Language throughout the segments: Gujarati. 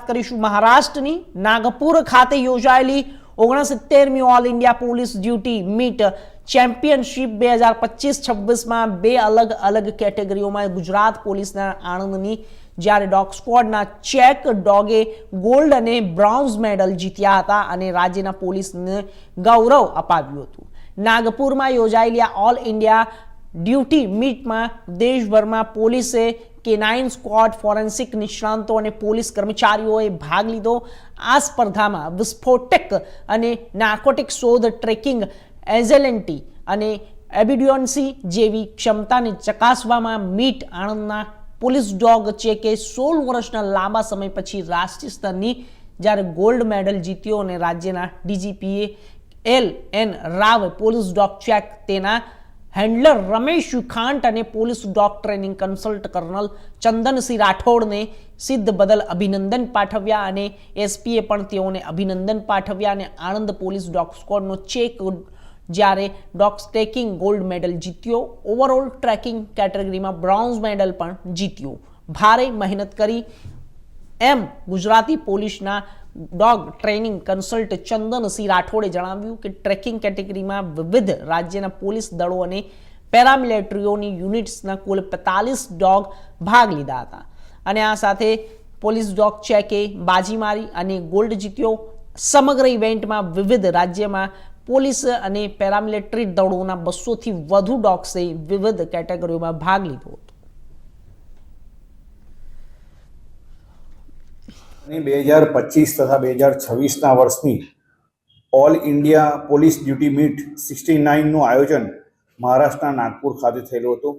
કરીશું મહારાષ્ટ્રની નાગપુર ખાતે યોજાયેલી 69મી all India police duty meet championship 2025-26 બે અલગ અલગ કેટેગરીઓમાં ગુજરાત પોલીસના આણંદની જ્યારે ડોગ સ્ક્વોડના ચેક ડોગે ગોલ્ડ અને બ્રોન્ઝ મેડલ જીત્યા હતા અને રાજ્યના પોલીસને ગૌરવ અપાવ્યું હતું। નાગપુરમાં યોજાયેલી આ ઓલ ઇન્ડિયા ડ્યુટી મીટમાં દેશભરમાં પોલીસે કેનાઇન સ્ક્વોડ ફોરેન્સિક નિષ્ણાંતો અને પોલીસ કર્મચારીઓએ ભાગ લીધો। આ સ્પર્ધામાં વિસ્ફોટક અને નાર્કોટિક શોધ ટ્રેકિંગ એજેલેન્ટી અને એબિડિયોન્સી જેવી ક્ષમતાને ચકાસવામાં મીટ આણંદના પોલીસ ડોગ ચેકે 16 વર્ષના લાંબા સમય પછી રાષ્ટ્રીય સ્તરની જ્યારે ગોલ્ડ મેડલ જીત્યો અને રાજ્યના ડીજીપીએ LN રાવે પોલીસ ડોગ ચેક તેના હેન્ડલર રમેશ યુખાંટ અને police dog training consult colonel Chandansinh રાઠોડને સિદ્ધ બદલ અભિનંદન પાઠવ્યા અને એસપીએ પણ તેઓને અભિનંદન પાઠવ્યા અને આણંદ પોલીસ ડોગ સ્ક્વોડનો ચેક જ્યારે ડોગ ટ્રેકિંગ ગોલ્ડ મેડલ જીત્યો, ઓવરઓલ ટ્રેકિંગ કેટેગરીમાં બ્રોન્ઝ મેડલ પણ જીત્યું। ભારે મહેનત કરી એમ ગુજરાતી પોલીસના ડોગ ટ્રેનિંગ કન્સલ્ટ ચંદનસિંહ રાઠોડે જણાવ્યું કે ટ્રેકિંગ કેટેગરીમાં વિવિધ રાજ્યના પોલીસ દળો અને પેરામિલિટરીઓની યુનિટ્સના કુલ 45 ડોગ ભાગ લીધા હતા અને આ સાથે પોલીસ ડોગ ચેકે બાજી મારી અને ગોલ્ડ જીત્યો। સમગ્ર ઇવેન્ટમાં વિવિધ રાજ્યમાં પોલીસ અને પેરામિલિટરી દળોના 200થી વધુ ડોગ્સે વિવિધ કેટેગરીઓમાં ભાગ લીધો હતો। 2025 તથા 2026ના વર્ષની all India police duty meet 69નું આયોજન મહારાષ્ટ્રના નાગપુર ખાતે થયેલું હતું।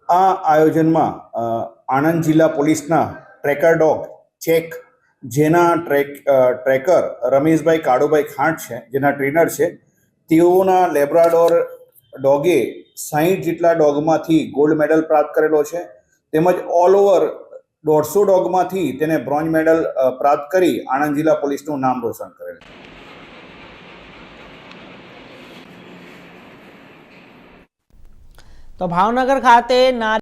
આ આયોજનમાં આણંદ જિલ્લા પોલીસના ટ્રેકર ડોગ ચેક જેના ટ્રેકર રમેશભાઈ કાળુભાઈ ખાંટ છે, જેના ટ્રેનર છે, તેઓના લેબ્રાડોર ડોગે 60 જેટલા ડોગમાંથી ગોલ્ડ મેડલ પ્રાપ્ત કરેલો છે તેમજ ઓલ ઓવર 150 ડોગમાંથી તેને બ્રોન્ઝ મેડલ પ્રાપ્ત કરી આણંદ જિલ્લા પોલીસનું નામ રોશન કરેલ। તો ભાવનગર ખાતે